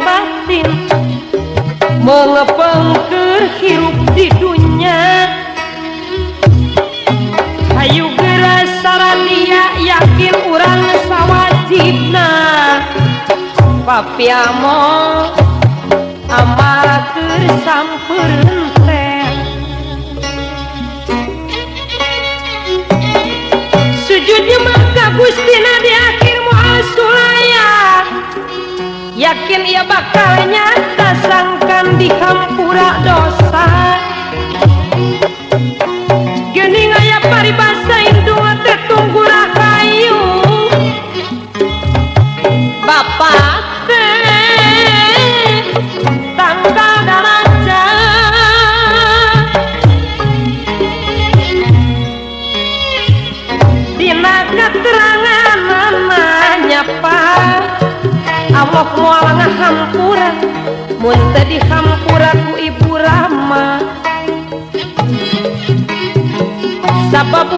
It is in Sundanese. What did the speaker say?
batin mengepengker hirup di dunia. Hayu geura saradia yakin urang sawajibna papiamo amalkeun sampeureunt teh. Sujudnya mah ka Gustina di akhir moal sulaya. Yakin ia bakal nyata sangkan di hampura dosa. Geuning aya paribasa indung teh tunggu rahayu. Bapak teh tangkal daraja. Dina keterangan nyapa amok moal ngahampura mun teu dihampura ku Ibu Rama sabab